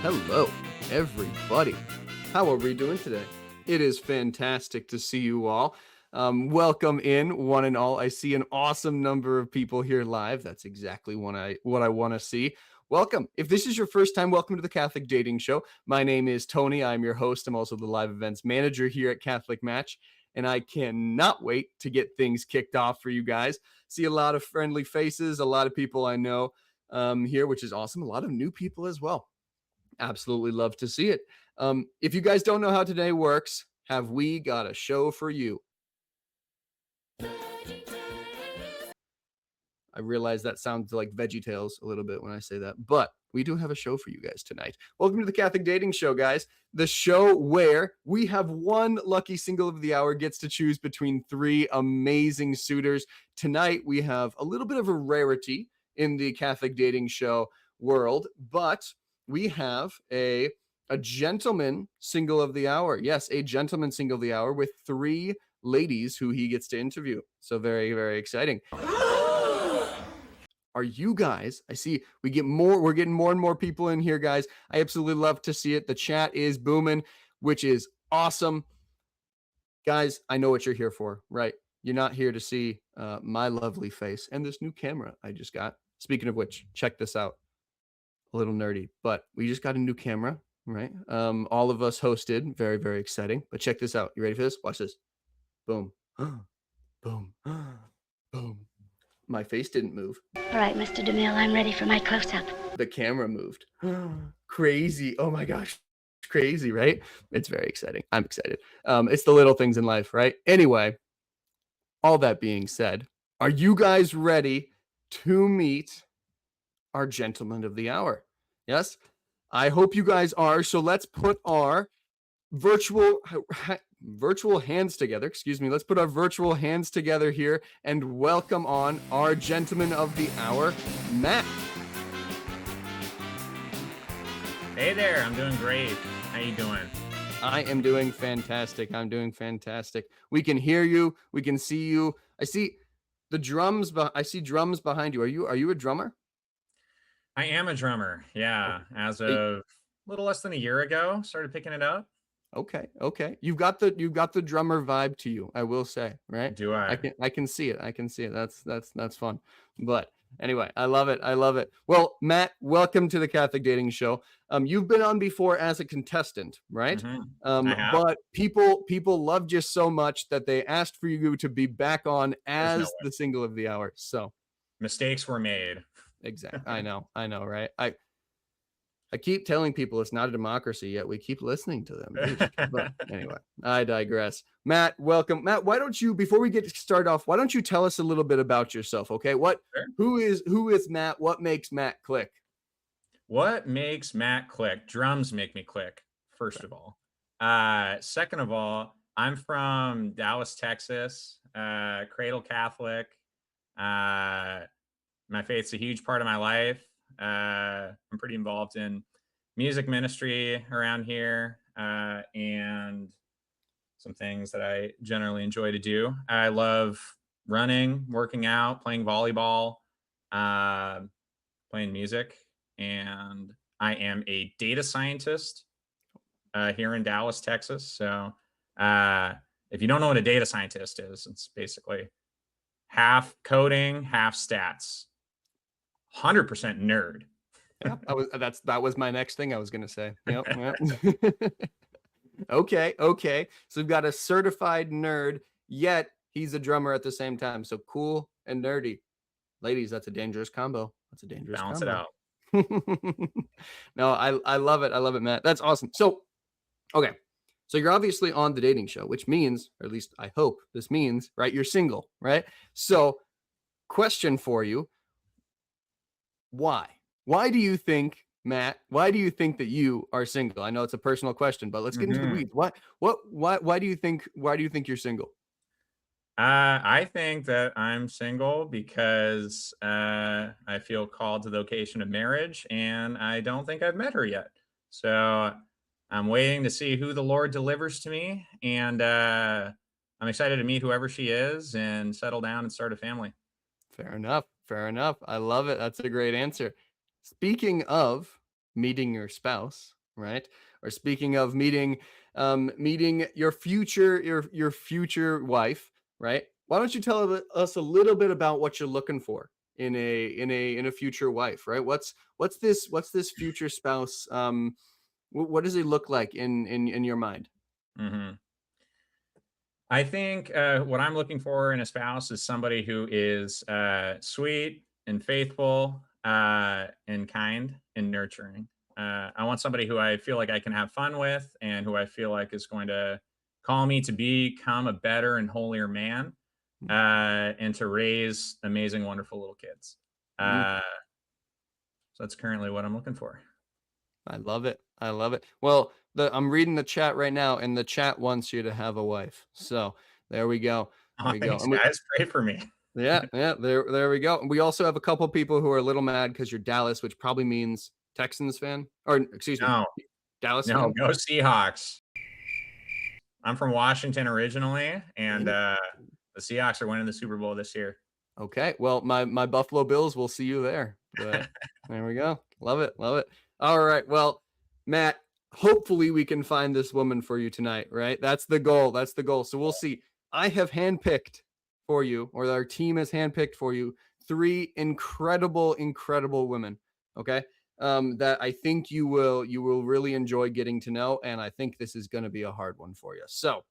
Hello, everybody. How are we doing today? It is fantastic to see you all. Welcome in, one and all. I see an awesome number of people here live. That's exactly what I want to see. Welcome. If this is your first time, welcome to the Catholic Dating Show. My name is Tony. I'm your host. I'm also the live events manager here at Catholic Match, and I cannot wait to get things kicked off for you guys. See a lot of friendly faces, a lot of people I know here, which is awesome. A lot of new people as well. Absolutely love to see it. If you guys don't know how today works, have we got a show for you? I realize that sounds like VeggieTales a little bit when I say that, but we do have a show for you guys tonight. Welcome to the Catholic Dating Show, guys. The show where we have one lucky single of the hour gets to choose between three amazing suitors. Tonight, we have a little bit of a rarity in the Catholic Dating Show world, but we have a gentleman single of the hour. Yes, a gentleman single of the hour with three ladies who he gets to interview. So very, very exciting. Are you guys? I see we're getting more and more people in here, guys. I absolutely love to see it. The chat is booming, which is awesome. Guys, I know what you're here for, right? You're not here to see my lovely face and this new camera I just got. Speaking of which, check this out. A little nerdy, but we just got a new camera, right? All of us hosted, very, very exciting. But check this out. You ready for this? Watch this. Boom. Boom. Boom. My face didn't move. All right, Mr. DeMille, I'm ready for my close-up. The camera moved. Crazy. Oh my gosh. Crazy, right? It's very exciting. I'm excited. It's the little things in life, right? Anyway, all that being said, are you guys ready to meet our gentleman of the hour? Yes, I hope you guys are. So let's put our virtual hands together. Excuse me. Let's put our virtual hands together here and welcome on our gentleman of the hour, Matt. Hey there, I'm doing great. How you doing? I am doing fantastic. I'm doing fantastic. We can hear you. We can see you. I see the drums. I see drums behind you. Are you a drummer? I am a drummer. Yeah, as of a little less than a year ago, started picking it up. Okay. You've got the drummer vibe to you, I will say, right? Do I? I can see it. That's fun. But anyway, I love it. Well, Matt, welcome to the Catholic Dating Show. You've been on before as a contestant, right? I have. But people loved you so much that they asked for you to be back on as the single of the hour. So mistakes were made. Exactly. I know, right? I keep telling people it's not a democracy, yet we keep listening to them. But anyway, I digress. Matt, welcome. Matt, why don't you, before we get started off, why don't you tell us a little bit about yourself, okay? Sure. Who is Matt? What makes Matt click? What makes Matt click? Drums make me click, first of all. Second of all, I'm from Dallas, Texas, cradle Catholic. My faith's a huge part of my life. I'm pretty involved in music ministry around here and some things that I generally enjoy to do. I love running, working out, playing volleyball, playing music, and I am a data scientist here in Dallas, Texas. So if you don't know what a data scientist is, it's basically half coding, half stats. 100% nerd. Yeah, that was my next thing I was going to say. Yep. Okay. So we've got a certified nerd, yet he's a drummer at the same time. So cool and nerdy. Ladies, that's a dangerous combo. Balance it out. No, I love it. I love it, Matt. That's awesome. So, okay. So you're obviously on the dating show, which means, or at least I hope this means, right? You're single, right? So question for you. Why do you think, Matt, why do you think that you are single? I know it's a personal question, but let's get into the weeds. Why do you think you're single? I think that I'm single because I feel called to the vocation of marriage, and I don't think I've met her yet. So I'm waiting to see who the Lord delivers to me, and I'm excited to meet whoever she is and settle down and start a family. Fair enough. I love it. That's a great answer. Speaking of meeting your spouse, right? Or speaking of meeting your future wife, right? Why don't you tell us a little bit about what you're looking for in a future wife, right? What's this future spouse? What does he look like in your mind? Hmm. I think what I'm looking for in a spouse is somebody who is sweet and faithful and kind and nurturing. I want somebody who I feel like I can have fun with and who I feel like is going to call me to become a better and holier man and to raise amazing, wonderful little kids. Mm, Uh, so that's currently what I'm looking for. I love it. I love it. Well, I'm reading the chat right now, and the chat wants you to have a wife. So there we go. There Oh, we go. thanks, And we, guys. Pray for me. yeah, there we go. And we also have a couple people who are a little mad because you're Dallas, which probably means Texans fan, or excuse me, No, Dallas no, fan. go Seahawks. I'm from Washington originally, and In- the Seahawks are winning the Super Bowl this year. Okay, well, my Buffalo Bills will see you there. But there we go. Love it, love it. All right, well, Matt, hopefully we can find this woman for you tonight, right? That's the goal. That's the goal. So we'll see. I have handpicked for you, or our team has handpicked for you, three incredible women. Okay, that I think you will really enjoy getting to know, and I think this is going to be a hard one for you. So,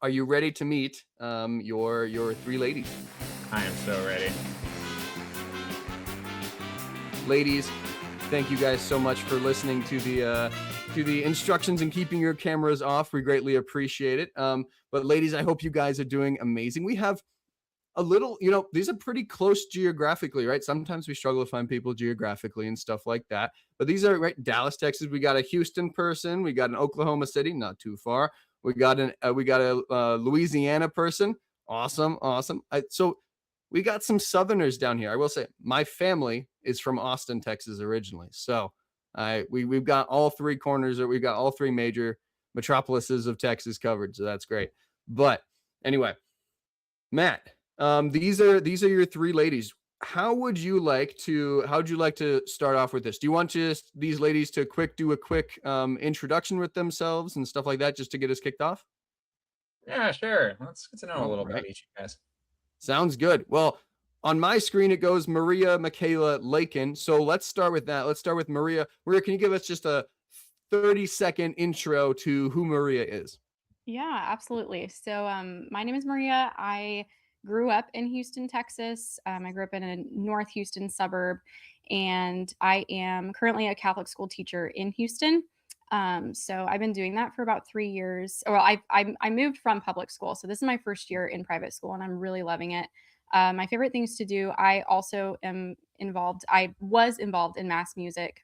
are you ready to meet your three ladies? I am so ready. Ladies, thank you guys so much for listening to the instructions and keeping your cameras off. We greatly appreciate it. But ladies, I hope you guys are doing amazing. We have a little, these are pretty close geographically, right? Sometimes we struggle to find people geographically and stuff like that. But these are right, Dallas, Texas. We got a Houston person. We got an Oklahoma City, not too far. We got a Louisiana person. Awesome, awesome. So we got some Southerners down here. I will say, my family is from Austin, Texas, originally. So we've got all three corners, or we've got all three major metropolises of Texas covered. So that's great. But anyway, Matt, these are your three ladies. How would you like to start off with this? Do you want just these ladies to do a quick introduction with themselves and stuff like that, just to get us kicked off? Yeah, sure. Let's get to know a All little right. about each of you guys. Sounds good. Well, on my screen it goes Maria, Michaela, Lakyn. So let's start with that. Let's start with Maria. Maria, can you give us just a 30-second intro to who Maria is? Yeah, absolutely. So, my name is Maria. I grew up in Houston, Texas. I grew up in a North Houston suburb, and I am currently a Catholic school teacher in Houston. So I've been doing that for about 3 years. Well, I moved from public school, so this is my first year in private school, and I'm really loving it. My favorite things to do. I also am involved. I was involved in mass music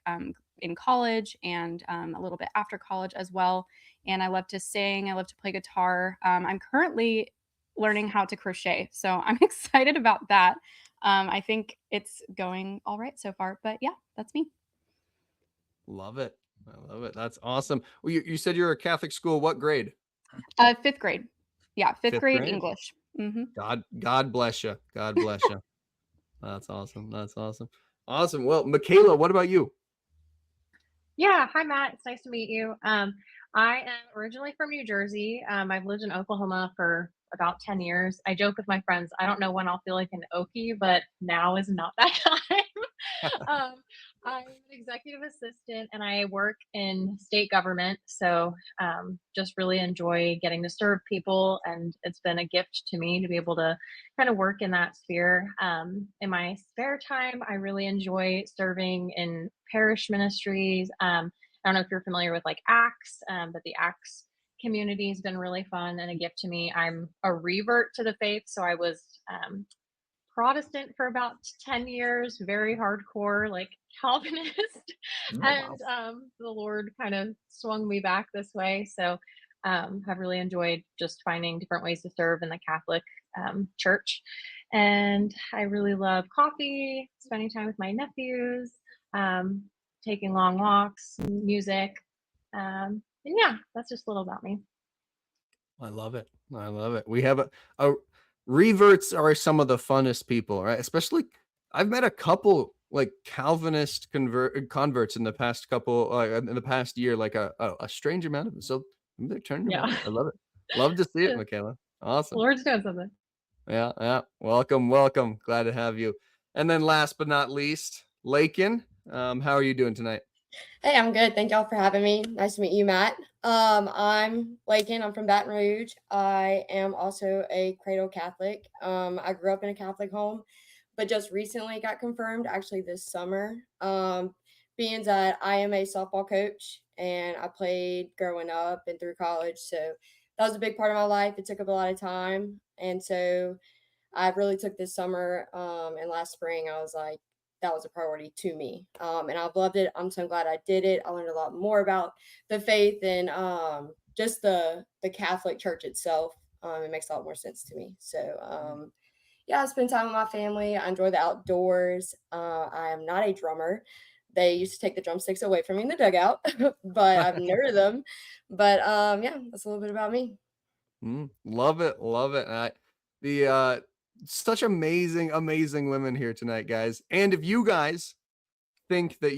in college and a little bit after college as well, and I love to sing. I love to play guitar. I'm currently learning how to crochet, so I'm excited about that. I think it's going all right so far, but yeah, that's me. Love it. I love it. That's awesome. Well, you said you're a Catholic school. What grade? Fifth grade. Yeah, fifth Fifth grade grade. English. God bless you. God bless you. That's awesome. That's awesome. Awesome. Well, Michaela, what about you? Yeah, hi Matt. It's nice to meet you. I am originally from New Jersey. I've lived in Oklahoma for about 10 years. I joke with my friends, I don't know when I'll feel like an Okie, but now is not that time. um, I'm an executive assistant and I work in state government. So just really enjoy getting to serve people. And it's been a gift to me to be able to kind of work in that sphere. In my spare time, I really enjoy serving in parish ministries. I don't know if you're familiar with like Acts, but the Acts community has been really fun and a gift to me. I'm a revert to the faith, so I was Protestant for about 10 years, very hardcore, like Calvinist. Oh, wow. And the Lord kind of swung me back this way. So have really enjoyed just finding different ways to serve in the Catholic church. And I really love coffee, spending time with my nephews, um, taking long walks, music. And yeah, that's just a little about me. I love it. I love it. We have a reverts are some of the funnest people, right? Especially I've met a couple like Calvinist converts in the past couple in the past year, like a strange amount of them. So they're turning Yeah. around. I love it. Love to see it, Michaela. Awesome. Lord's doing something. Yeah, yeah. Welcome, welcome. Glad to have you. And then last but not least, Lakyn. How are you doing tonight? Hey, I'm good. Thank y'all for having me. Nice to meet you, Matt. I'm Lakyn. I'm from Baton Rouge. I am also a cradle Catholic. I grew up in a Catholic home, but just recently got confirmed, actually this summer. Being that I am a softball coach and I played growing up and through college, so that was a big part of my life. It took up a lot of time, and so I really took this summer and last spring. I was like, that was a priority to me, and I've loved it. I'm so glad I did it. I learned a lot more about the faith and just the Catholic Church itself. It makes a lot more sense to me. So yeah, I spend time with my family. I enjoy the outdoors. I am not a drummer. They used to take the drumsticks away from me in the dugout, but I've never them. But yeah, that's a little bit about me. Love it, love it. The such amazing women here tonight, guys. And if you guys think that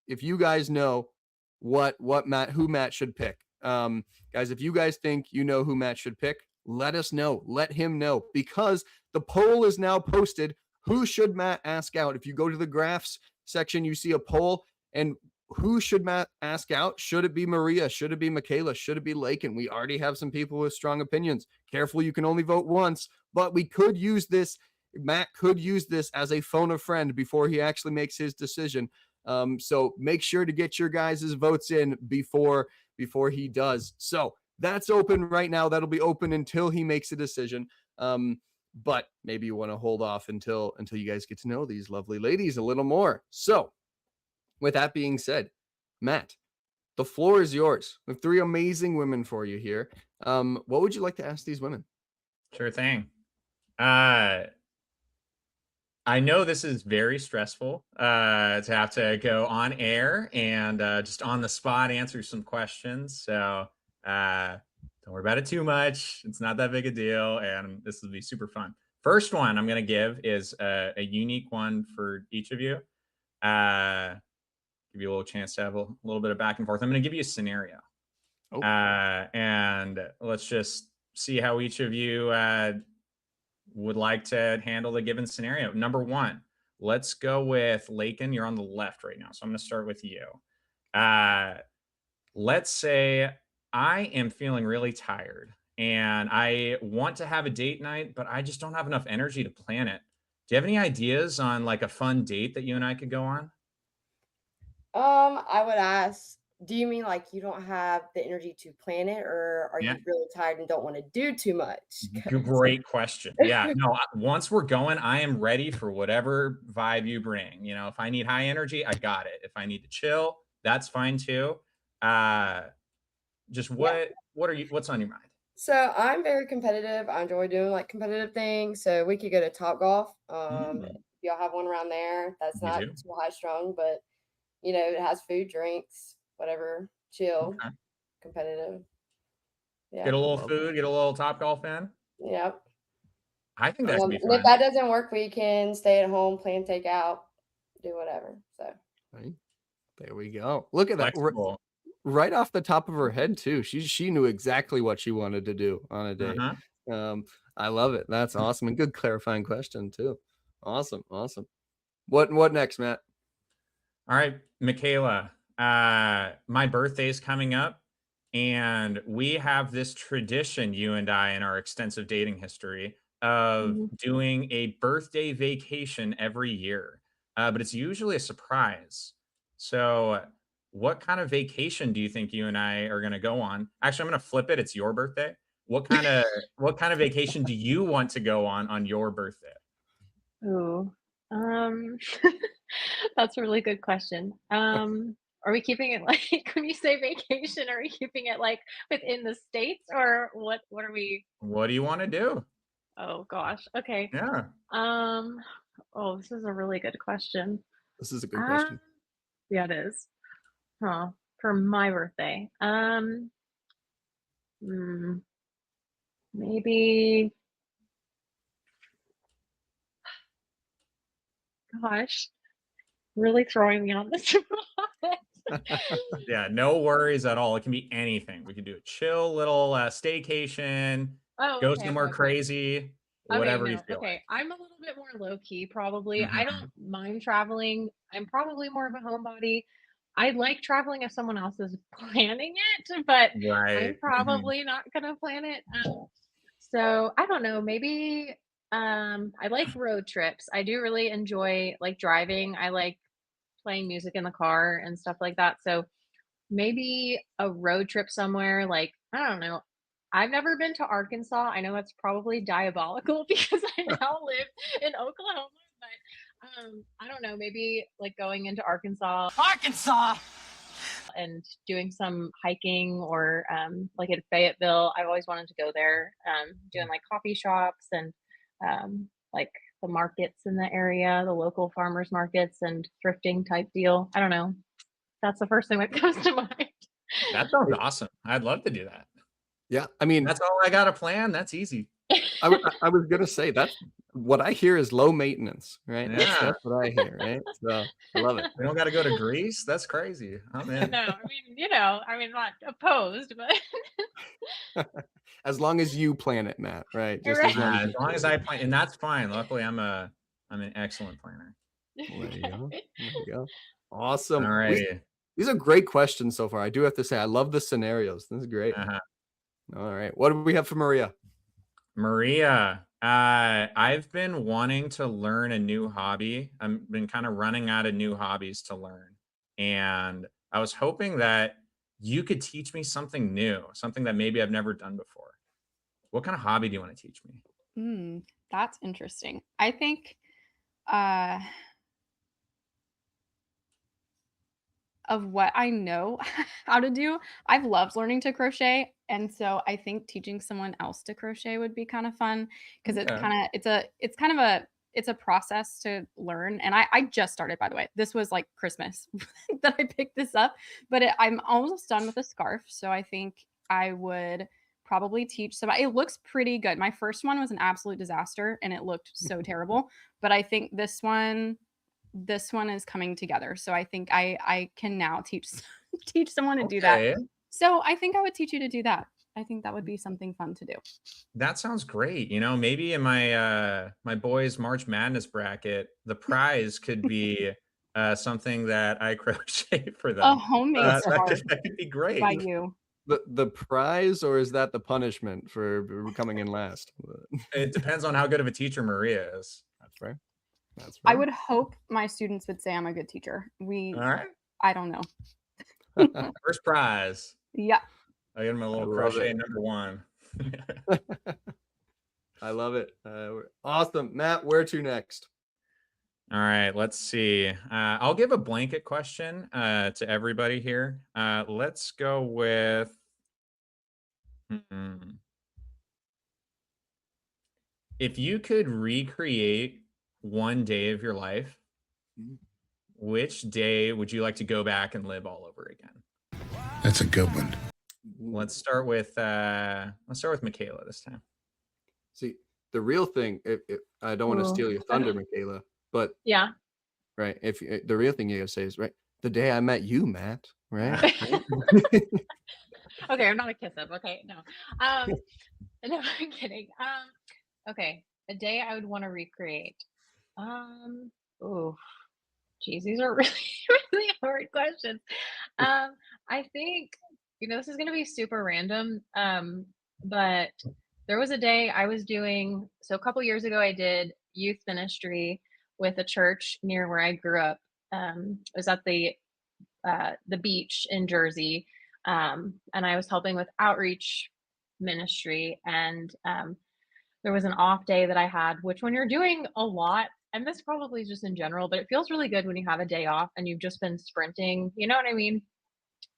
if you guys know who Matt should pick, guys, if you guys think you know who Matt should pick, let us know. Let him know, because the poll is now posted. Who should Matt ask out? If you go to the graphs section, you see a poll, and who should Matt ask out? Should it be Maria? Should it be Michaela? Should it be Lakyn? We already have some people with strong opinions. Careful, you can only vote once, but we could use this. Matt could use this as a phone a friend before he actually makes his decision. So make sure to get your guys' votes in before he does. So that's open right now. That'll be open until he makes a decision. But maybe you want to hold off until you guys get to know these lovely ladies a little more. So with that being said, Matt, the floor is yours. We have three amazing women for you here. What would you like to ask these women? Sure thing. I know this is very stressful to have to go on air and just on the spot answer some questions. So don't worry about it too much. It's not that big a deal, and this will be super fun. First one I'm going to give is a unique one for each of you. Give you a little chance to have a little bit of back and forth. I'm going to give you a scenario. Oh. And let's just see how each of you would like to handle the given scenario. Number one, let's go with Lakyn. You're on the left right now, so I'm going to start with you. Let's say I am feeling really tired and I want to have a date night, but I just don't have enough energy to plan it. Do you have any ideas on like a fun date that you and I could go on? I would ask, do you mean like you don't have the energy to plan it, or are Yeah. you really tired and don't want to do too much? Great question. Yeah, no, once we're going, I am ready for whatever vibe you bring. You know, if I need high energy, I got it. If I need to chill, that's fine too. Just what's on your mind? So I'm very competitive. I enjoy doing like competitive things. So we could go to Top Golf. If y'all have one around there, that's We not do. too high strung, but you know, it has food, drinks, whatever, chill, Okay. competitive. Yeah. Get a little food, get a little Top Golf in. Yep. I think that could be And if fun. that doesn't work, we can stay at home, plan takeout, do whatever. So Right. There we go. Look at that. Flexible. Right off the top of her head too. She knew exactly what she wanted to do on a date. I love it. That's awesome. And good clarifying question too. Awesome. What next, Matt? All right, Michaela. My birthday's coming up, and we have this tradition, you and I, in our extensive dating history, of doing a birthday vacation every year. But it's usually a surprise. So, what kind of vacation do you think you and I are going to go on? Actually, I'm going to flip it. It's your birthday. What kind of vacation do you want to go on your birthday? Ooh. That's a really good question. Are we keeping it like when you say vacation, are we keeping it like within the states or what are we? What do you want to do? Oh gosh. Okay. Yeah. Oh, this is a really good question. This is a good Um, question. yeah, it is. Huh. For my birthday. Hmm, maybe gosh. really throwing me on the spot. Yeah, no worries at all. It can be anything. We could do a chill little staycation, Oh, go okay, okay, somewhere okay. crazy, Okay, whatever you no, feel okay. like. I'm a little bit more low key, probably. I don't Mhm. mind traveling. I'm probably more of a homebody. I like traveling if someone else is planning it, but I'm Right. Mhm. probably not gonna plan it. So I don't know, maybe I like road trips. I do really enjoy like driving. I like playing music in the car and stuff like that. So maybe a road trip somewhere, like, I don't know. I've never been to Arkansas. I know that's probably diabolical because I now live in Oklahoma, but I don't know, maybe like going into Arkansas and doing some hiking or like in Fayetteville. I've always wanted to go there, doing like coffee shops and like the markets in the area, the local farmers markets and thrifting type deal. I don't know. That's the first thing that comes to mind. That sounds awesome. I'd love to do that. Yeah, I mean, That's all I got to plan. That's easy. I was gonna say that's what I hear is low maintenance, right? Yeah. That's what I hear, right? So I love it. We don't got to go to Greece. That's crazy. I'm in. No, I mean, not opposed, but As long as you plan it, Matt, right? Just as right. long as As you long plan as I plan, and that's fine. Luckily, I'm an excellent planner. well, there you go. There you go. Awesome. All righty. These are great questions so far. I do have to say, I love the scenarios. This is great. Uh-huh. All right. What do we have for Maria? Maria, I've been wanting to learn a new hobby. I've been kind of running out of new hobbies to learn. And I was hoping that you could teach me something new, something that maybe I've never done before. What kind of hobby do you want to teach me? That's interesting. I think uh, of what I know how to do, I've loved learning to crochet. And so I think teaching someone else to crochet would be kind of fun because Okay. it's a process to learn. And I just started, by the way. This was like Christmas that I picked this up, but I'm almost done with the scarf. So I think I would probably teach somebody. It looks pretty good. My first one was an absolute disaster and it looked so terrible. But I think this one is coming together. So I think I can now teach teach someone to do that. Okay. So I think I would teach you to do that. I think that would be something fun to do. That sounds great. Maybe in my boys March Madness bracket, the prize could be something that I crochet for A them. homemade scarf That could be by great. you. The prize, or is that the punishment for coming in last? It depends on how good of a teacher Maria is. That's fair. That's I fair. would hope my students would say I'm a good teacher. All right. I don't know. First prize. Yeah. I get him a I little love crochet it. number one. I love it. Awesome. Matt, where to next? All right, let's see. I'll give a blanket question to everybody here. Let's go with. If you could recreate one day of your life, which day would you like to go back and live all over again? That's a good one. Let's start with Michaela this time. See, the real thing, if I don't want to Ooh. steal your thunder, Michaela, but Yeah. right, if the real thing you gotta say is right, the day I met you, Matt, right? Okay, I'm not a kiss up. Okay, no. No, I'm kidding. Okay, a day I would want to recreate. Oh, geez, these are really, really hard questions. I think, this is gonna be super random. But there was a day I was doing, so a couple years ago I did youth ministry with a church near where I grew up. It was at the beach in Jersey. And I was helping with outreach ministry. And there was an off day that I had, which when you're doing a lot, and this probably is just in general, but it feels really good when you have a day off and you've just been sprinting. You know what I mean?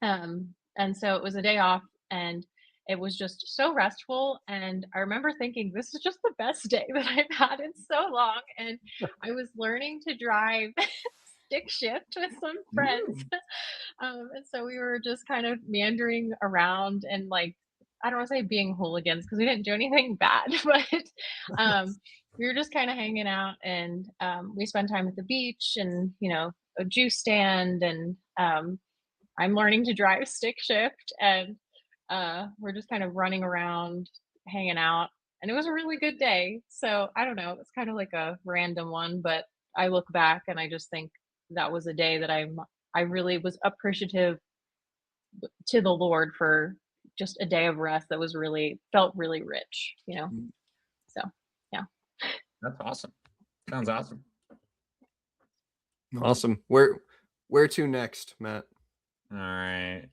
And so it was a day off and it was just so restful. And I remember thinking, this is just the best day that I've had in so long. And I was learning to drive stick shift with some friends. And so we were just kind of meandering around and like, I don't want to say being hooligans because we didn't do anything bad, but we were just kind of hanging out and we spent time at the beach and, a juice stand, and I'm learning to drive stick shift, and we're just kind of running around, hanging out, and it was a really good day. So I don't know, it's kind of like a random one, but I look back and I just think that was a day that I really was appreciative to the Lord for just a day of rest that was really felt really rich, you know. Mm. So yeah. That's awesome. Sounds awesome. Awesome. Where to next, Matt? All right.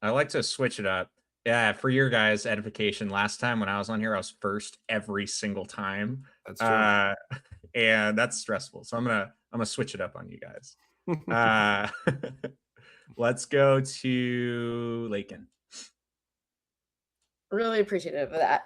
I like to switch it up. Yeah, for your guys' edification, last time when I was on here, I was first every single time. That's true. And that's stressful. So I'm gonna switch it up on you guys. Uh let's go to Lakyn. Really appreciative of that.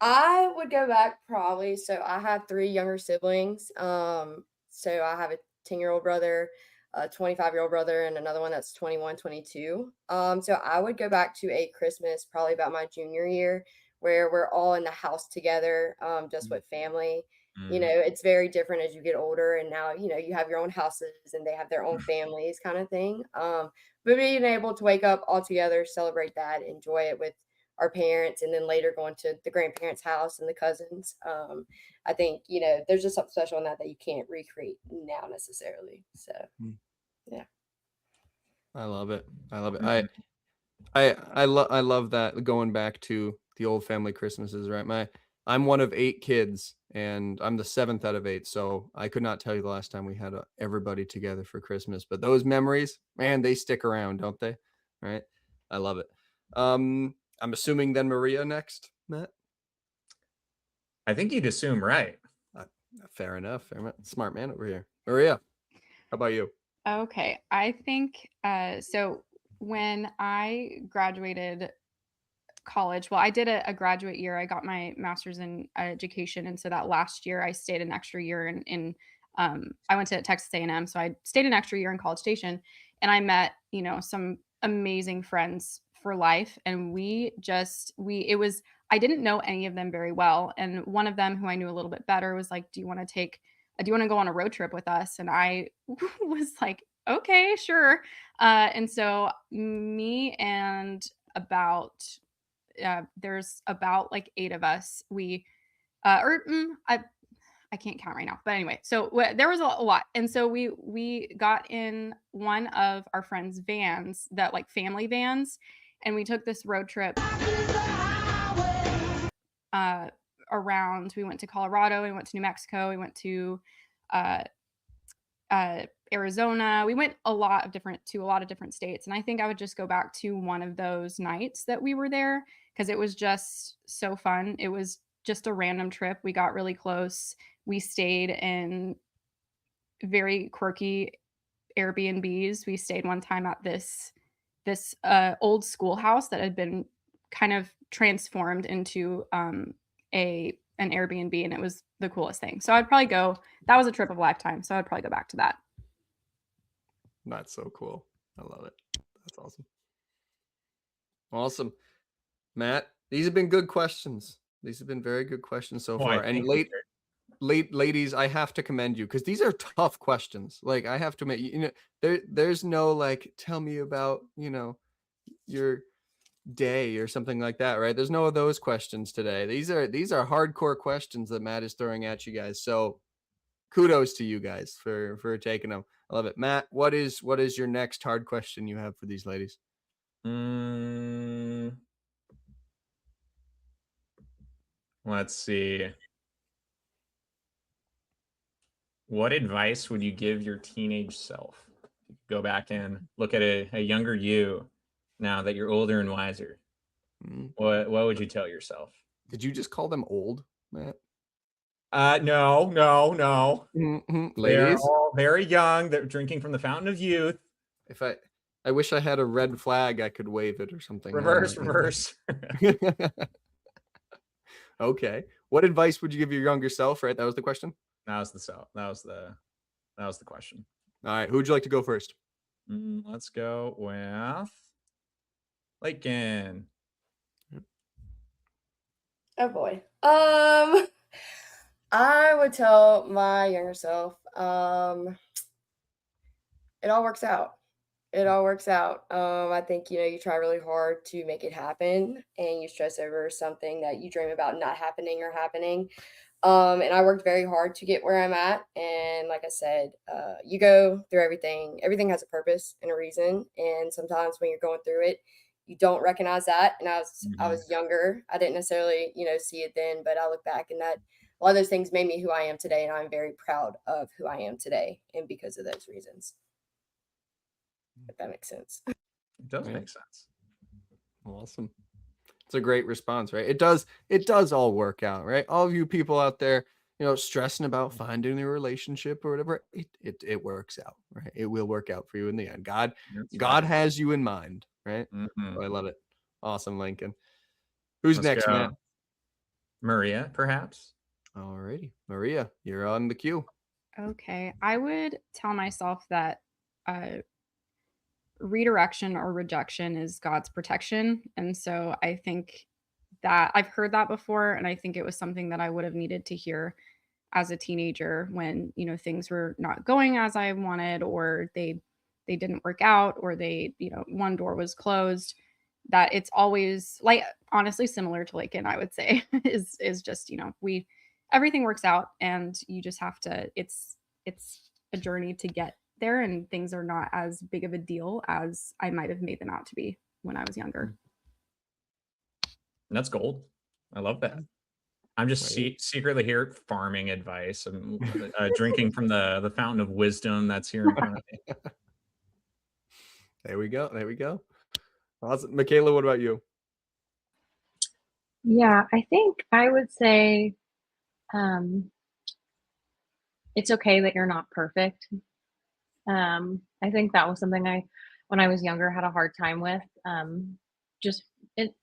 I would go back probably. So I have 3 younger siblings. So I have a 10-year-old brother, a 25-year-old brother, and another one that's 21, 22. So I would go back to a Christmas probably about my junior year where we're all in the house together, just with family. You know, it's very different as you get older, and now, you know, you have your own houses and they have their own families kind of thing. But being able to wake up all together, celebrate that, enjoy it with our parents, and then later going to the grandparents' house and the cousins. I think, you know, there's just something special in that you can't recreate now necessarily. So, yeah. I love it. I love it. Mhm. I love that, going back to the old family Christmases, right? I'm one of 8 kids, and I'm the 7th out of 8, so I could not tell you the last time we had everybody together for Christmas. But those memories, man, they stick around, don't they? Right? I love it. I'm assuming then Maria next, Matt. I think you'd assume right. Fair enough. Smart man over here. Maria, how about you? Okay, I think so when I graduated college, well, I did a graduate year. I got my master's in education, and so that last year I stayed an extra year in I went to Texas A&M, so I stayed an extra year in College Station, and I met, you know, some amazing friends for life, and we it was I didn't know any of them very well, and one of them who I knew a little bit better was like, "Do you want to go on a road trip with us?" And I was like, "Okay, sure." And so me and about there's about like 8 of us. We I can't count right now, but anyway, so there was a lot, and so we got in one of our friends' vans, that like family vans, and we took this road trip uh, around. We went to Colorado, we went to New Mexico, we went to uh, Arizona. We went to a lot of different states, and I think I would just go back to one of those nights that we were there because it was just so fun. It was just a random trip. We got really close. We stayed in very quirky Airbnbs. We stayed one time at this old schoolhouse that had been kind of transformed into a an Airbnb, and it was the coolest thing. So I'd probably go. That was a trip of a lifetime. So I'd probably go back to that. That's so cool. I love it. That's awesome. Awesome. Matt, these have been good questions. These have been very good questions so far. And ladies, I have to commend you because these are tough questions. Like, I have to admit, you know, there's no like, tell me about, you know, your day or something like that, right? There's no of those questions today. These are hardcore questions that Matt is throwing at you guys. So kudos to you guys for taking them. I love it. Matt, what is your next hard question you have for these ladies? Let's see. What advice would you give your teenage self? Go back and look at a younger you now that you're older and wiser. What would you tell yourself? Did you just call them old, Matt? No. They're Ladies, all very young. They're drinking from the fountain of youth. if I wish I had a red flag, I could wave it or something. Reverse. Okay. What advice would you give your younger self? Right, that was the question. That was the question. All right, who would you like to go first? Let's go with Lakyn. Oh boy. I would tell my younger self, it all works out. It all works out. I think, you try really hard to make it happen and you stress over something that you dream about not happening or happening. And I worked very hard to get where I'm at. And like I said, you go through everything. Everything has a purpose and a reason. And sometimes when you're going through it, you don't recognize that. And I was younger. I didn't necessarily, see it then, but I look back and that a lot of those things made me who I am today. And I'm very proud of who I am today. And because of those reasons, if that makes sense. It does Right. make sense. Awesome. It's a great response, right? It does all work out, right? All of you people out there, stressing about finding a relationship or whatever, it works out, right? It will work out for you in the end. God Right. has you in mind, right? Mhm. Oh, I love it. Awesome, Lincoln. Who's Let's next, go. Matt? Maria, perhaps. Alrighty, Maria, you're on the queue. Okay. I would tell myself that redirection or rejection is God's protection. And so I think that I've heard that before. And I think it was something that I would have needed to hear as a teenager when, things were not going as I wanted, or they didn't work out, or they, one door was closed. That it's always like honestly similar to Lakyn, I would say, is just, we everything works out and you just have to, it's a journey to get there, and things are not as big of a deal as I might have made them out to be when I was younger. And that's gold. I love that. I'm just Right. secretly here farming advice and drinking from the fountain of wisdom that's here in front of me. There we go. There we go. Awesome. Michaela, what about you? Yeah, I think I would say um, it's okay that you're not perfect. I think that was something when I was younger, had a hard time with. Just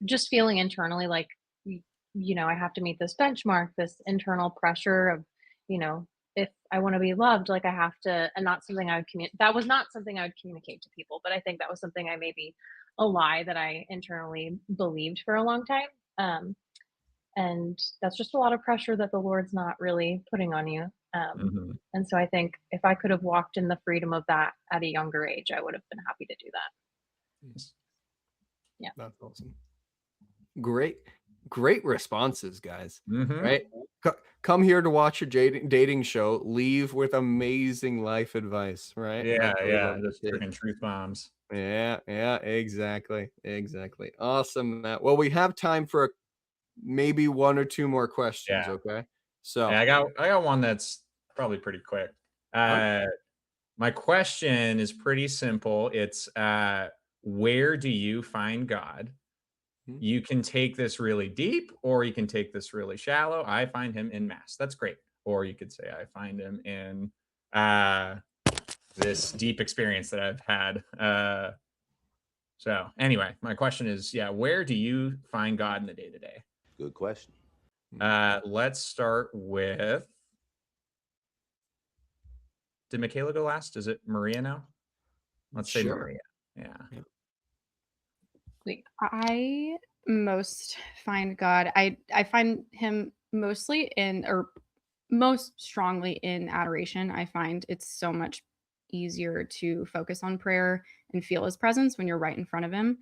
just feeling internally like, I have to meet this benchmark, this internal pressure of, you know, if I want to be loved, like I have to, and not something I would communicate. That was not something I would communicate to people, but I think that was something I maybe a lie that I internally believed for a long time. Um, and that's just a lot of pressure that the Lord's not really putting on you. Mhm. And so I think if I could have walked in the freedom of that at a younger age, I would have been happy to do that. Yes. Yeah. That's awesome. Great responses, guys. Mhm. Right? Come here to watch a dating show, leave with amazing life advice, right? Yeah, That's what we yeah. love to Just see. freaking truth bombs. Yeah, exactly. Awesome, Matt. Well, we have time for maybe one or two more questions, Yeah. okay? So, Yeah, I got one that's probably pretty quick. all right. My question is pretty simple. It's where do you find God? Hmm. You can take this really deep or you can take this really shallow. I find him in mass. That's great. Or you could say I find him in this deep experience that I've had. So anyway, my question is, yeah, where do you find God in the day to day? Good question. Let's start with. Did Michaela go last? Is it Maria now? Let's say Sure. Maria. Yeah. I most find God. I find him mostly in, or most strongly in, adoration. I find it's so much easier to focus on prayer and feel his presence when you're right in front of him.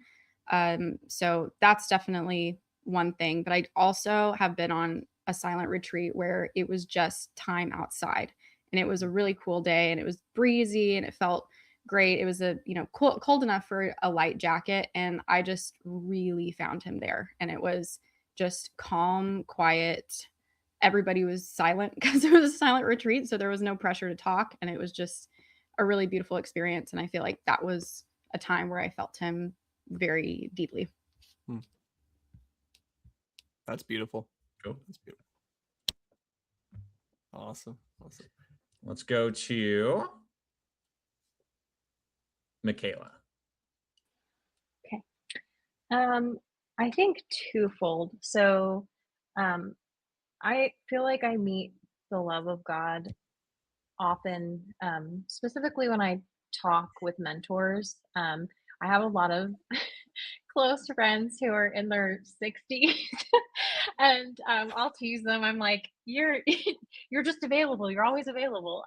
So that's definitely one thing. But I also have been on a silent retreat where it was just time outside, and it was a really cool day, and it was breezy, and it felt great. It was cold enough for a light jacket, and I just really found him there. And it was just calm, quiet. Everybody was silent because it was a silent retreat, so there was no pressure to talk, and it was just a really beautiful experience. And I feel like that was a time where I felt him very deeply. That's beautiful. Cool. That's beautiful. Awesome. Let's go to Michaela. Okay. I think twofold. So, I feel like I meet the love of God often, specifically when I talk with mentors. I have a lot of close friends who are in their 60s, and I'll tease them. I'm like, "You're you're just available. You're always available."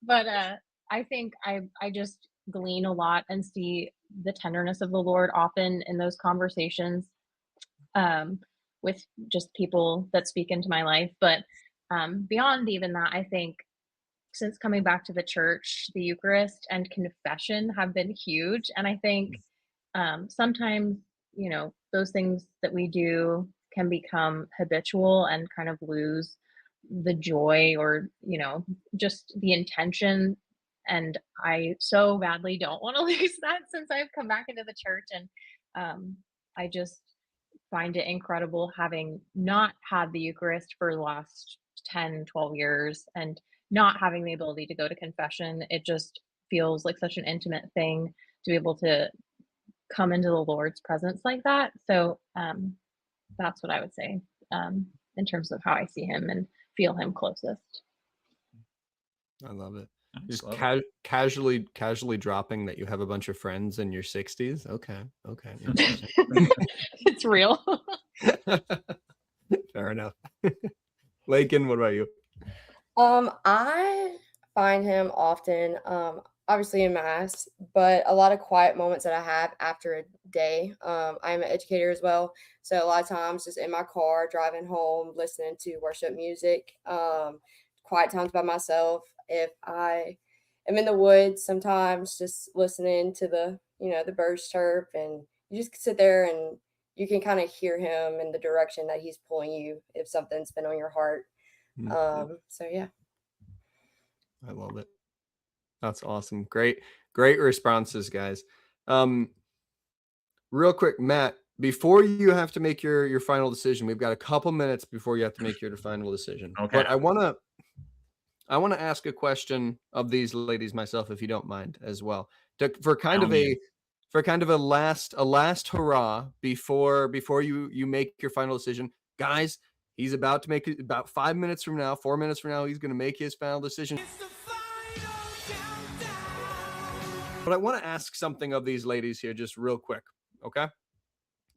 But I think I just glean a lot and see the tenderness of the Lord often in those conversations, um, with just people that speak into my life. But beyond even that, I think since coming back to the church, the Eucharist and confession have been huge. And I think sometimes, those things that we do can become habitual and kind of lose the joy or, just the intention. And I so badly don't want to lose that since I've come back into the church. And I just find it incredible having not had the Eucharist for the last 10, 12 years and not having the ability to go to confession. It just feels like such an intimate thing to be able to come into the Lord's presence like that. So that's what I would say in terms of how I see him and feel him closest. I love it. I just Just love it. casually dropping that you have a bunch of friends in your 60s. Okay. Interesting. It's real. Fair enough. Lakyn, what about you? I find him often, obviously in mass, but a lot of quiet moments that I have after a day. I'm an educator as well, so a lot of times just in my car driving home, listening to worship music. Quiet times by myself. If I am in the woods, sometimes just listening to the birds chirp, and you just sit there and you can kind of hear him in the direction that he's pulling you if something's been on your heart. So yeah. I love it. That's awesome. Great responses, guys. Real quick, Matt, before you have to make your final decision, we've got a couple minutes before you have to make your final decision. Okay. But I want to ask a question of these ladies myself, if you don't mind, as well, for kind of a last hurrah before you make your final decision, guys. He's about to make it about 5 minutes from now, 4 minutes from now. He's going to make his final decision. But I want to ask something of these ladies here, just real quick, okay?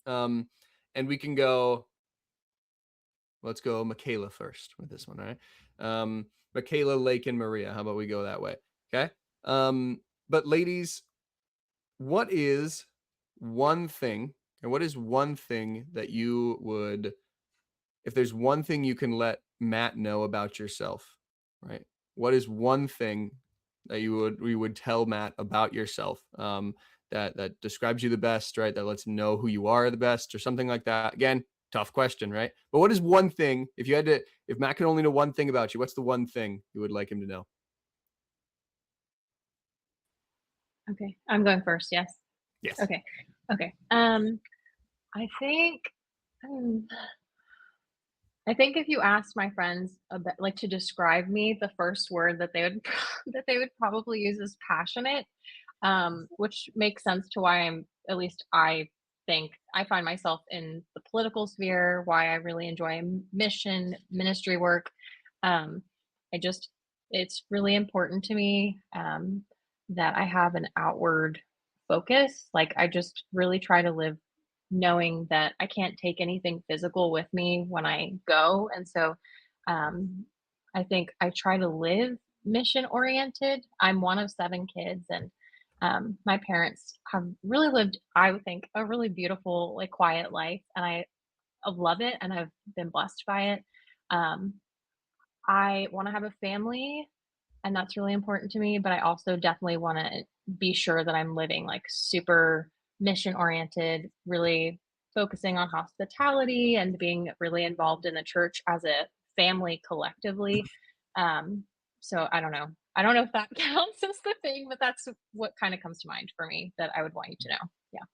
And we can go. Let's go Michaela first with this one, all right? Michaela, Lakyn, Maria. How about we go that way? Okay. But ladies, what is one thing that you would, if there's one thing you can let Matt know about yourself, right? What is one thing that you would tell Matt about yourself, that describes you the best, right? That lets him know who you are the best, or something like that. Again, tough question, right? But what is one thing, if Matt could only know one thing about you, what's the one thing you would like him to know? Okay, I'm going first. Yes. Yes. Okay. I think um, I think if you asked my friends about, like, to describe me, the first word that they would that they would probably use is passionate, which makes sense to why at least I think I find myself in the political sphere, why I really enjoy mission ministry work. Um, I just it's really important to me that I have an outward focus. Like, I just really try to live knowing that I can't take anything physical with me when I go. And so um, I think I try to live mission oriented. I'm one of 7 kids, and my parents have really lived, I would think, a really beautiful, like, quiet life. And I love it, and I've been blessed by it. Um, I want to have a family, and that's really important to me, but I also definitely want to be sure that I'm living like super mission oriented, really focusing on hospitality and being really involved in the church as a family collectively. Um, so I don't know. I don't know if that counts as the thing, but that's what kind of comes to mind for me that I would want you to know. Yeah.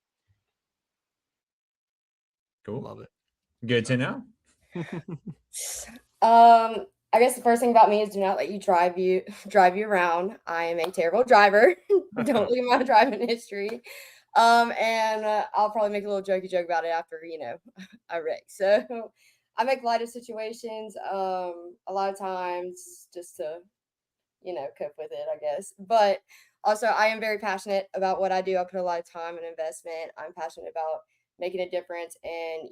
Cool. Love it. Good to know. I guess the first thing about me is do not let you drive you around. I am a terrible driver. Don't look at my driving history. And I'll probably make a little jokey joke about it after I wreck. So I make light of situations a lot of times just to cope with it, I guess. But also, I am very passionate about what I do. I put a lot of time and investment. I'm passionate about making a difference and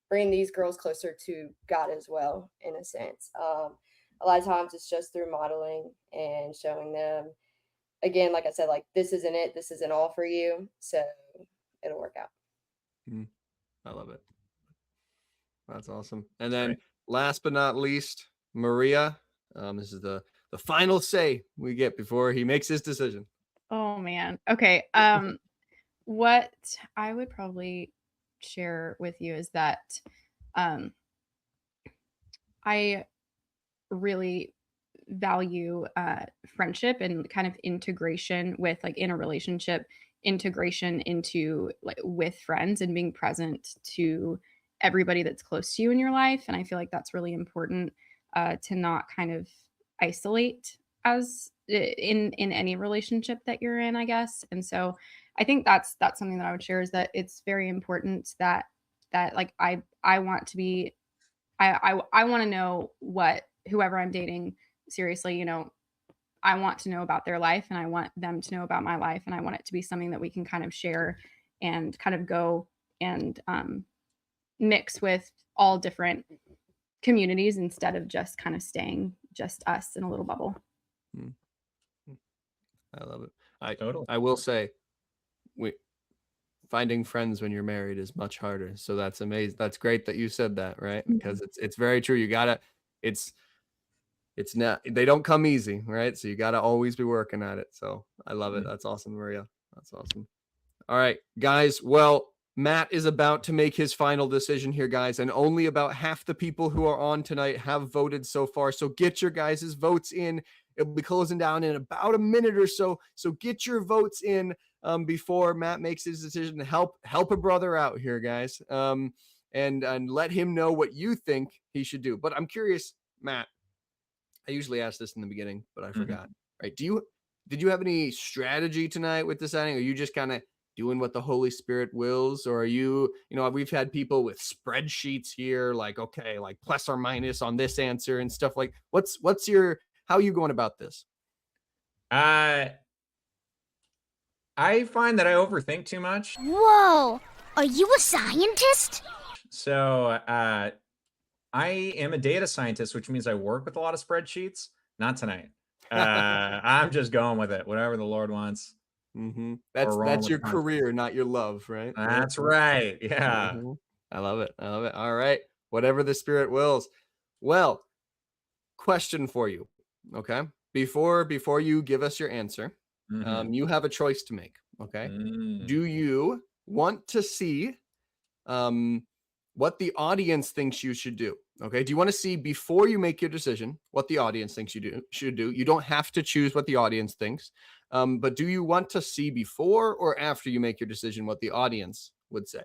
bringing these girls closer to God as well, in a sense. a lot of times it's just through modeling and showing them, again, like I said, like this isn't it, this isn't all for you, so it'll work out. I love it. That's awesome. And then Right. last but not least, Maria. This is the final say we get before he makes his decision. Oh man. Okay. What I would probably share with you is that I really value friendship and kind of integration with, like, in a relationship, integration into, like, with friends and being present to everybody that's close to you in your life. And I feel like that's really important, to not kind of isolate as in any relationship that you're in, I guess. And so I think that's something that I would share, is that it's very important that like I want to be I want to know what whoever I'm dating seriously, I want to know about their life, and I want them to know about my life, and I want it to be something that we can kind of share and kind of go and mix with all different communities instead of just kind of staying just us in a little bubble. I love it. Totally. I will say, finding friends when you're married is much harder. So that's amazing. That's great that you said that, right? Because it's very true. You gotta, it's not, they don't come easy, right? So you gotta always be working at it. So I love it. That's awesome, Maria. That's awesome. All right, guys. Well, Matt is about to make his final decision here, guys, and only about half the people who are on tonight have voted so far. So get your guys' votes in. It'll be closing down in about a minute or so. So get your votes in before Matt makes his decision to help a brother out here, guys. And let him know what you think he should do. But I'm curious, Matt. I usually ask this in the beginning, but I forgot. Right? Did you have any strategy tonight with deciding? Are you just kind of doing what the Holy Spirit wills, or are you we've had people with spreadsheets here, like, okay, like plus or minus on this answer and stuff. Like, how are you going about this? I find that I overthink too much. Whoa, are you a scientist? So I am a data scientist, which means I work with a lot of spreadsheets. Not tonight. I'm just going with it, whatever the Lord wants. That's your career, not your love, right? That's right. Yeah. I love it. All right, whatever the Spirit wills. Well, question for you, okay? Before you give us your answer, you have a choice to make, okay? Do you want to see what the audience thinks you should do? Okay. Do you want to see, before you make your decision, what the audience thinks you should do? You don't have to choose what the audience thinks. But do you want to see before or after you make your decision what the audience would say?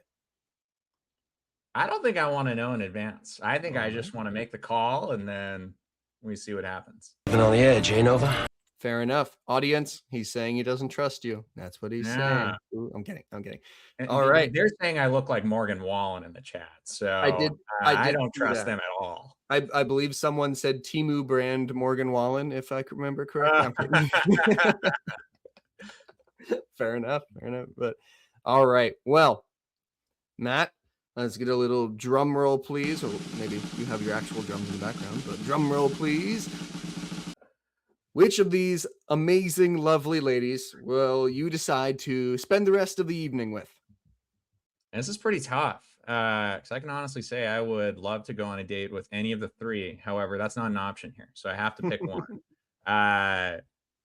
I don't think I want to know in advance. I think I just want to make the call, and then we see what happens. Living on the edge, eh, Nova? Fair enough. Audience, he's saying he doesn't trust you. That's what he's saying. Ooh, I'm kidding. And All right. They're saying I look like Morgan Wallen in the chat. So I don't trust them at all. I believe someone said Temu brand Morgan Wallen, if I can remember correctly. Fair enough. But all right. Well, Matt, let's get a little drum roll, please. Or maybe you have your actual drums in the background, but drum roll, please. Which of these amazing, lovely ladies will you decide to spend the rest of the evening with? This is pretty tough. Because I can honestly say I would love to go on a date with any of the three. However, that's not an option here. So I have to pick one.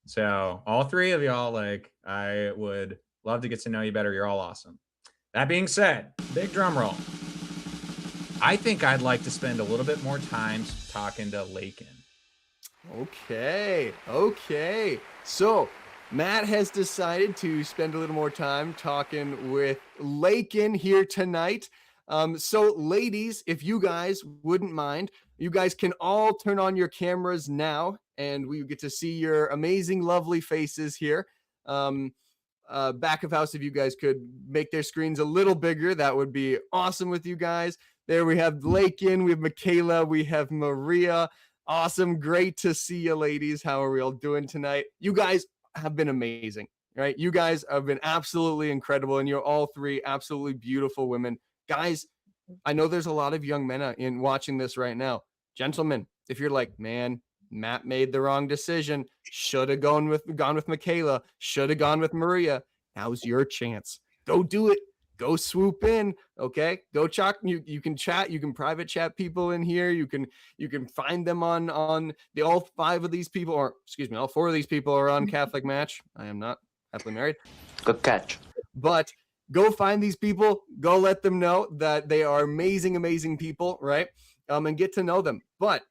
So all three of y'all, like, I would love to get to know you better. You're all awesome. That being said, big drum roll. I think I'd like to spend a little bit more time talking to Lakyn. Okay. So Matt has decided to spend a little more time talking with Lakyn here tonight. So ladies, if you guys wouldn't mind, you guys can all turn on your cameras now, and we get to see your amazing, lovely faces here. Back of house, if you guys could make their screens a little bigger, that would be awesome with you guys. There we have Lakyn, we have Michaela, we have Maria. Awesome. Great to see you, ladies. How are we all doing tonight? You guys have been amazing, right? You guys have been absolutely incredible, and you're all three absolutely beautiful women. Guys, I know there's a lot of young men in watching this right now. Gentlemen, if you're like, man, Matt made the wrong decision. Should have gone with Michaela. Should have gone with Maria. Now's your chance. Go do it. Go swoop in. Okay. Go chalk. You can chat. You can private chat people in here. You can find them on the all 5 of these people, or excuse me, all 4 of these people are on Catholic Match. I am not happily married. Good catch. But go find these people. Go let them know that they are amazing, amazing people, right? And get to know them. But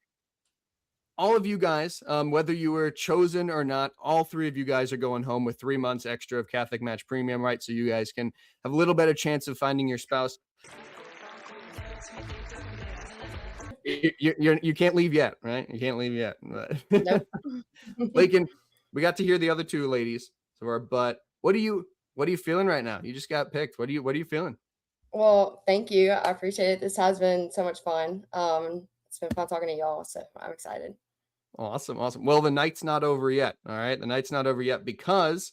all of you guys, whether you were chosen or not, all 3 of you guys are going home with 3 months extra of Catholic Match Premium, right? So you guys can have a little better chance of finding your spouse. You can't leave yet, right? You can't leave yet. Nope. Lakyn, we got to hear the other 2 ladies. But what are you feeling right now? You just got picked. What are you feeling? Well, thank you. I appreciate it. This has been so much fun. It's been fun talking to y'all, so I'm excited. Awesome. Well, the night's not over yet. All right. The night's not over yet because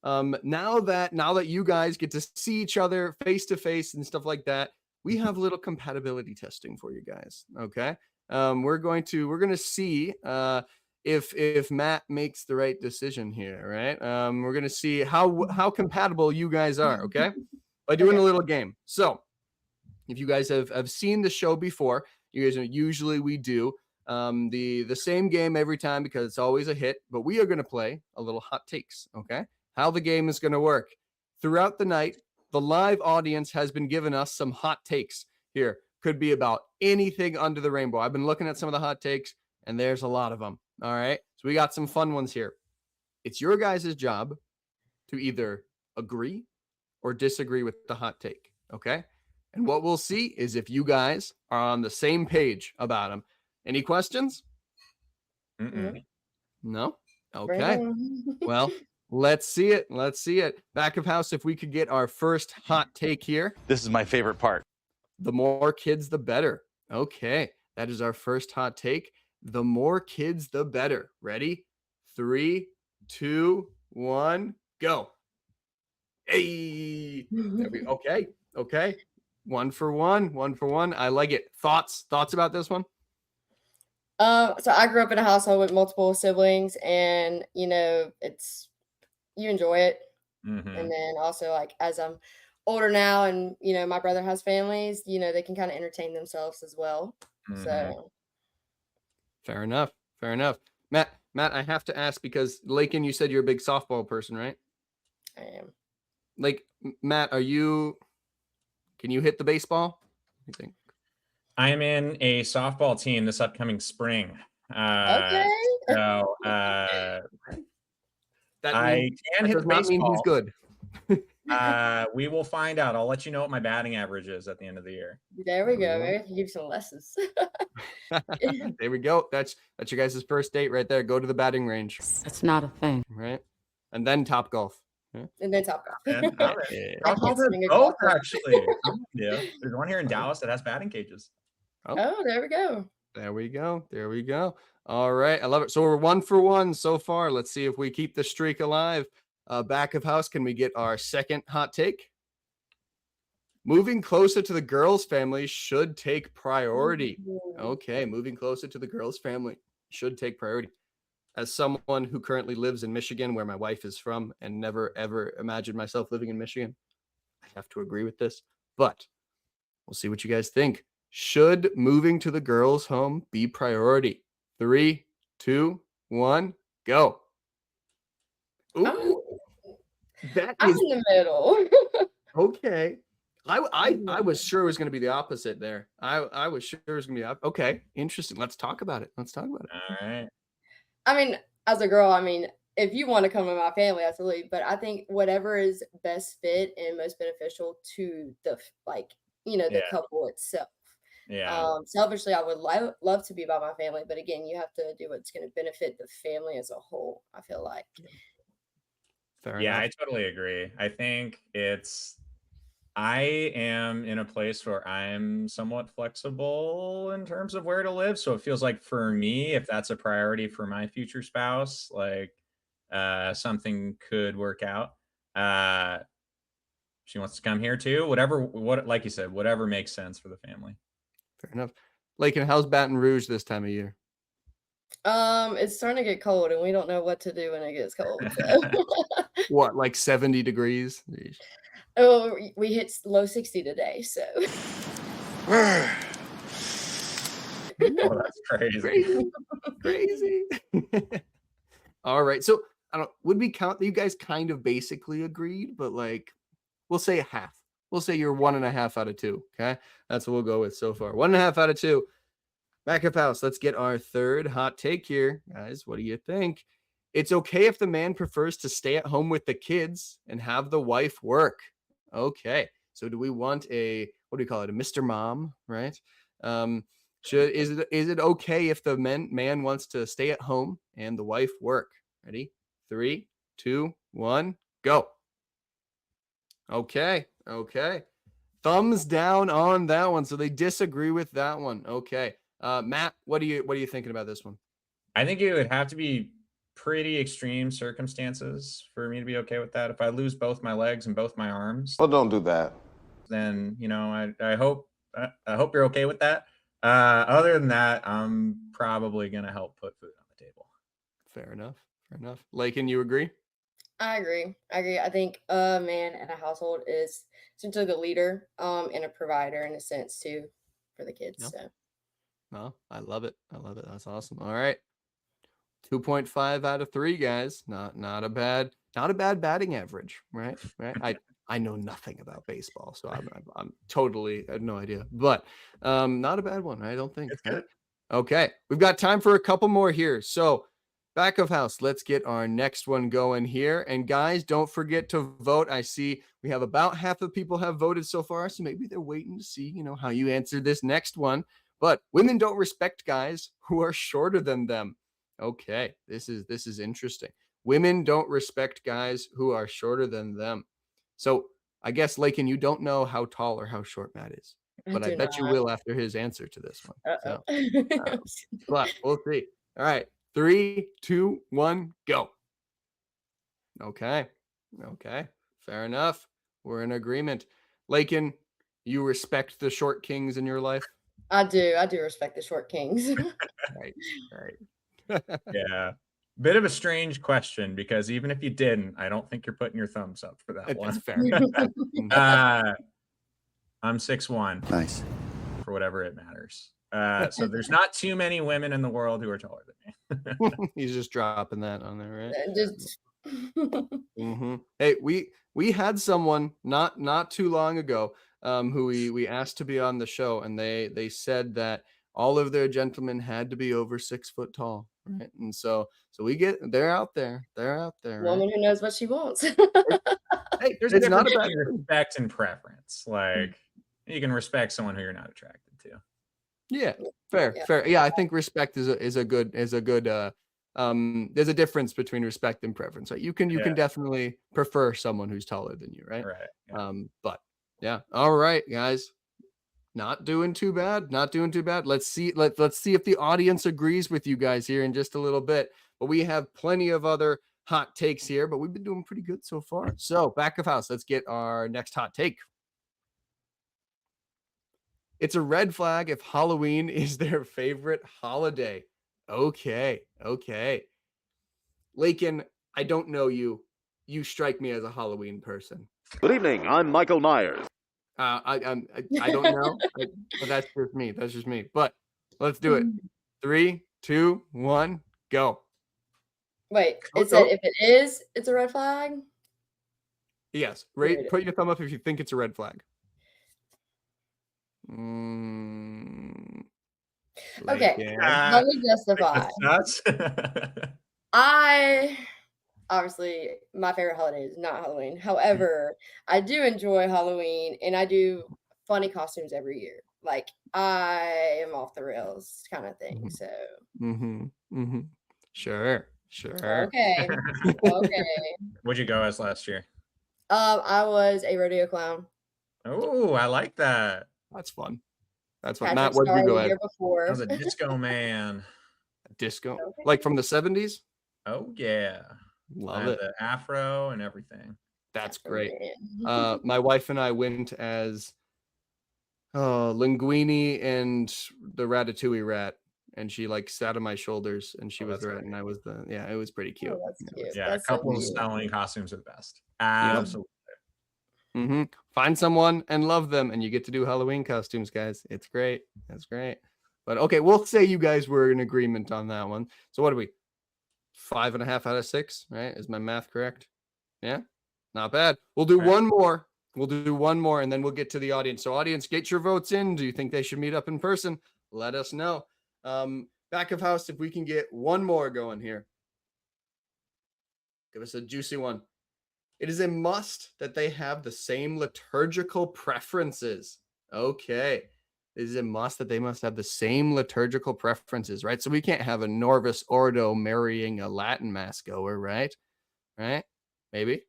now that you guys get to see each other face to face and stuff like that, we have a little compatibility testing for you guys. Okay. We're going to see if Matt makes the right decision here, right? We're going to see how compatible you guys are, okay? By doing a little game. So, if you guys have seen the show before, you guys know usually we do the same game every time because it's always a hit, but we are going to play a little hot takes, okay? How the game is going to work. Throughout the night, the live audience has been giving us some hot takes here. Could be about anything under the rainbow. I've been looking at some of the hot takes, and there's a lot of them, all right? So we got some fun ones here. It's your guys' job to either agree or disagree with the hot take, okay? And what we'll see is if you guys are on the same page about them. Any questions? Mm-mm. No? Okay. Well, let's see it. Back of house, if we could get our first hot take here. This is my favorite part. The more kids, the better. Okay. That is our first hot take. The more kids, the better. Ready? 3, 2, 1, go. Hey. Okay. 1 for 1. I like it. Thoughts about this one? So I grew up in a household with multiple siblings, and it's you enjoy it. Mm-hmm. And then also, like, as I'm older now, and my brother has families, they can kind of entertain themselves as well. Mm-hmm. So fair enough. Matt, I have to ask because Lakyn, you said you're a big softball person, right? I am. Like, Matt, can you hit the baseball? What do you think? I'm in a softball team this upcoming spring. Okay. So I can hit the does not mean baseball. he's good. We will find out. I'll let you know what my batting average is at the end of the year. There we go. Maybe I can give you some lessons. There we go. That's your guys' first date right there. Go to the batting range. That's not a thing. Right? And then Top Golf. Yeah. And then Top Golf. And I Top can't Golf is swing a both, golf. actually. Yeah. There's one here in Dallas that has batting cages. Oh, there we go. There we go. All right. I love it. So we're 1 for 1 so far. Let's see if we keep the streak alive. Back of house, can we get our second hot take? Moving closer to the girl's family should take priority. Okay, moving closer to the girl's family should take priority. As someone who currently lives in Michigan, where my wife is from, and never ever imagined myself living in Michigan, I have to agree with this. But we'll see what you guys think. Should moving to the girl's home be priority? 3, 2, 1, go. Ooh, I'm in the middle. okay. I was sure it was going to be the opposite there. I was sure it was going to be okay. Interesting. Let's talk about it. All right. I mean, as a girl, if you want to come in my family, absolutely. But I think whatever is best fit and most beneficial to the couple itself. Yeah. Selfishly, I would love to be by my family, but again, you have to do what's going to benefit the family as a whole. I feel like. Fair Yeah, enough. I totally agree. I think I am in a place where I'm somewhat flexible in terms of where to live. So it feels like for me, if that's a priority for my future spouse, like something could work out. She wants to come here too. Like you said, whatever makes sense for the family. Fair enough. Lakyn, how's Baton Rouge this time of year? It's starting to get cold, and we don't know what to do when it gets cold. So. What, like 70 degrees? Yeesh. Oh, we hit low 60 today, so. Oh, that's crazy. Crazy. Crazy. All right. So I don't would we count that you guys kind of basically agreed, but like we'll say a half. We'll say you're 1.5 out of 2. Okay. That's what we'll go with so far. 1.5 out of 2. Back of house. Let's get our third hot take here. Guys, what do you think? It's okay if the man prefers to stay at home with the kids and have the wife work. Okay. So do we want what do we call it? A Mr. Mom, right? Is it okay if the man wants to stay at home and the wife work? Ready? 3, 2, 1, go. Okay. Okay. Thumbs down on that one. So they disagree with that one. Okay. Matt, what are you thinking about this one? I think it would have to be pretty extreme circumstances for me to be okay with that. If I lose both my legs and both my arms, Well, don't do that. then I hope you're okay with that. Other than that, I'm probably gonna help put food on the table. Fair enough. Fair enough. Lakyn, you agree? I agree. I think a man in a household is essentially the leader, and a provider in a sense too for the kids. Yep. So. No, I love it. I love it. That's awesome. All right. 2.5 out of 3, guys. Not a bad batting average, right? Right. I know nothing about baseball, so I'm totally, I have no idea, but not a bad one. I don't think. It's Right? good. Okay, we've got time for a couple more here. So back of house, let's get our next one going here. And guys, don't forget to vote. I see we have about half the people have voted so far, so maybe they're waiting to see, how you answer this next one. But women don't respect guys who are shorter than them. Okay, this is interesting. Women don't respect guys who are shorter than them. So I guess, Lakyn, you don't know how tall or how short Matt is, I but I do bet you not. will after his answer to this one. So, Uh-oh. but we'll see. All right, 3, 2, 1, go. Okay, okay, fair enough. We're in agreement. Lakyn, you respect the short kings in your life? I do respect the short kings. Right, right. Yeah. Bit of a strange question because even if you didn't, I don't think you're putting your thumbs up for that That's one. fair. I'm 6'1" Nice. for whatever it matters. So there's not too many women in the world who are taller than me. He's just dropping that on there, right? Just. Hey, we had someone not too long ago who we asked to be on the show, and they said that all of their gentlemen had to be over 6 foot tall, right? And so they're out there, right? Woman who knows what she wants. Hey, there's a It's not difference a bad between thing. respect and preference. Like you can respect someone who you're not attracted to. Yeah, fair. Yeah, I think respect is a good there's a difference between respect and preference. Right? You can Yeah. definitely prefer someone who's taller than you, right? Right. Yeah. But yeah. All right, guys. Not doing too bad. Not doing too bad. Let's see if the audience agrees with you guys here in just a little bit. But we have plenty of other hot takes here, but we've been doing pretty good so far. So back of house, let's get our next hot take. It's a red flag if Halloween is their favorite holiday. Okay. Lakyn, I don't know you. You strike me as a Halloween person. Good evening. I'm Michael Myers. I don't know, but that's just me. That's just me. But let's do it. 3, 2, 1, go. Wait, Oh, it said oh. if it is, it's a red flag? Yes. Good. Put your thumb up if you think it's a red flag. Okay, Lakyn. let me justify. That's I obviously my favorite holiday is not Halloween. However, I do enjoy Halloween and I do funny costumes every year. Like I am off the rails kind of thing. So Sure. okay. Okay. What'd you go as last year? I was a rodeo clown. Oh, I like that. That's fun. That's what Patrick Matt, what did you Star go the at? year before. I was a disco man. Disco. Okay. Like from the 70s? Oh yeah. I Love had it. the afro and everything. That's Oh, great. man. My wife and I went as Linguini and the Ratatouille rat and she like sat on my shoulders, and she Oh, was that's the red, great. and I was the it was pretty cute. Oh, that's It cute. was- Yeah, That's so couples cute. Halloween costumes are the best. Yep. Absolutely. Find someone and love them, and you get to do Halloween costumes, guys. It's great. That's great. But okay, we'll say you guys were in agreement on that one. So what are we? 5.5 out of 6, right? Is my math correct? Yeah, not bad. We'll do Right. one more. We'll do one more, and then we'll get to the audience. So audience, get your votes in. Do you think they should meet up in person? Let us know. Back of house, if we can get one more going here. Give us a juicy one. It is a must that they have the same liturgical preferences. Okay. It is a must that they must have the same liturgical preferences, right? So we can't have a Norvis Ordo marrying a Latin mass goer, right? Right? Maybe.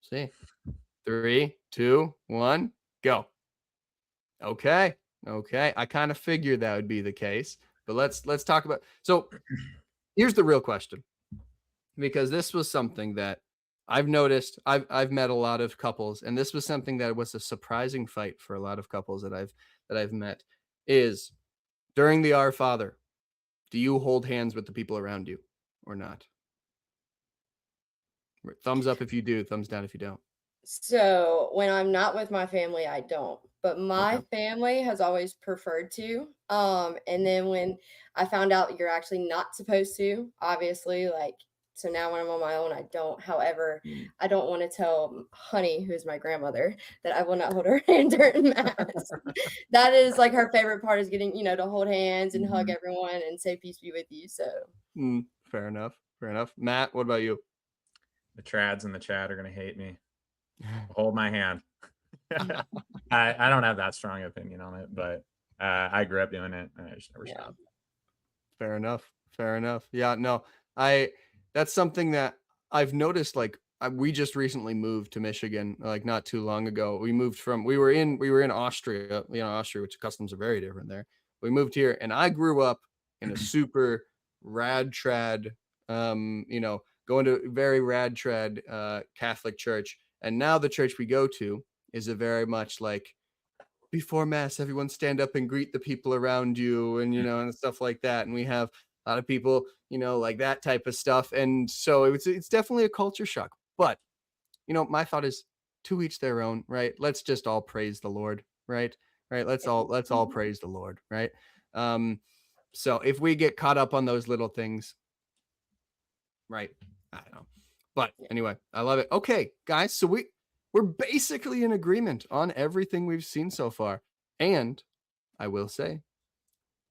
See. 3, 2, 1, go. Okay. Okay. I kind of figured that would be the case, but let's talk about. So here's the real question, because this was something that I've noticed. I've met a lot of couples, and this was something that was a surprising fight for a lot of couples that I've met. Is during the Our Father, do you hold hands with the people around you or not? Thumbs up if you do, thumbs down if you don't. So when I'm not with my family, I don't. But my Okay. family has always preferred to. And then when I found out you're actually not supposed to, obviously, like, so now when I'm on my own, I don't. However, I don't want to tell Honey, who's my grandmother, that I will not hold her hand during mass. That is like her favorite part, is getting, to hold hands and hug everyone and say peace be with you. So Fair enough. Fair enough. Matt, what about you? The trads in the chat are gonna hate me. Hold my hand. I don't have that strong opinion on it, but I grew up doing it and I just never stopped. Fair enough. Fair enough. Yeah, no, that's something that I've noticed. Like, we just recently moved to Michigan, like not too long ago. We were in Austria, Austria, which customs are very different there. We moved here, and I grew up in a super rad trad, going to a very rad trad Catholic church. And now the church we go to is a very much like, before mass, everyone stand up and greet the people around you, and and stuff like that. And we have a lot of people, like that type of stuff. And so it's definitely a culture shock. But my thought is, to each their own, right? Let's just all praise the Lord, right? Right. Let's all praise the Lord, right? So if we get caught up on those little things, right? I don't know. But anyway, I love it. Okay, guys, so we're basically in agreement on everything we've seen so far. And I will say,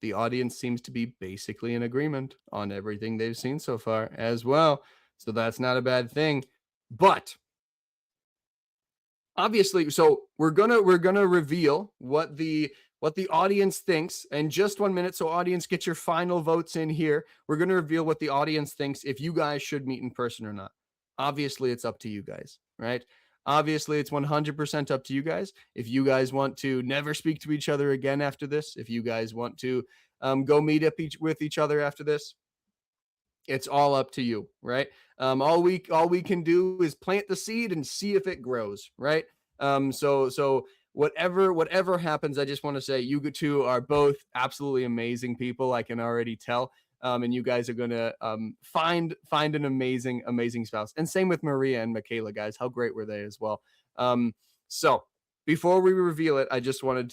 the audience seems to be basically in agreement on everything they've seen so far as well. So that's not a bad thing. But obviously, so we're gonna reveal what the audience thinks in just 1 minute. So audience, get your final votes in here. We're gonna reveal what the audience thinks, if you guys should meet in person or not. Obviously, it's up to you guys, right? Obviously, it's 100% up to you guys. If you guys want to never speak to each other again after this, if you guys want to go meet up with each other after this, it's all up to you, right? All we can do is plant the seed and see if it grows, right? So whatever happens, I just want to say you two are both absolutely amazing people. I can already tell. And you guys are gonna find an amazing spouse. And same with Maria and Michaela, guys. How great were they as well? So before we reveal it, I wanted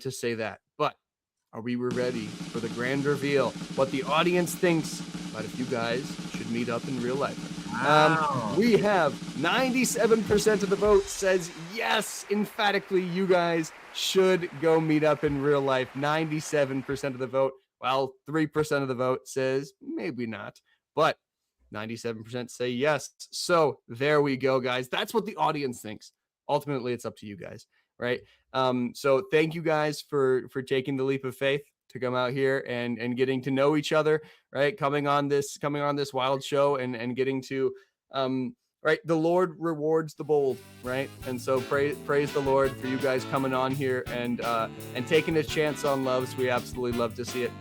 to say that. But are we ready for the grand reveal? What the audience thinks about if you guys should meet up in real life? Wow. We have 97% of the vote says yes, emphatically, you guys should go meet up in real life. 97% of the vote. Well, 3% of the vote says maybe not, but 97% say yes. So there we go, guys. That's what the audience thinks. Ultimately, it's up to you guys, right? So thank you guys for taking the leap of faith to come out here and getting to know each other, right? Coming on this wild show and getting to right, the Lord rewards the bold, right? And so praise the Lord for you guys coming on here and taking a chance on loves. We absolutely love to see it.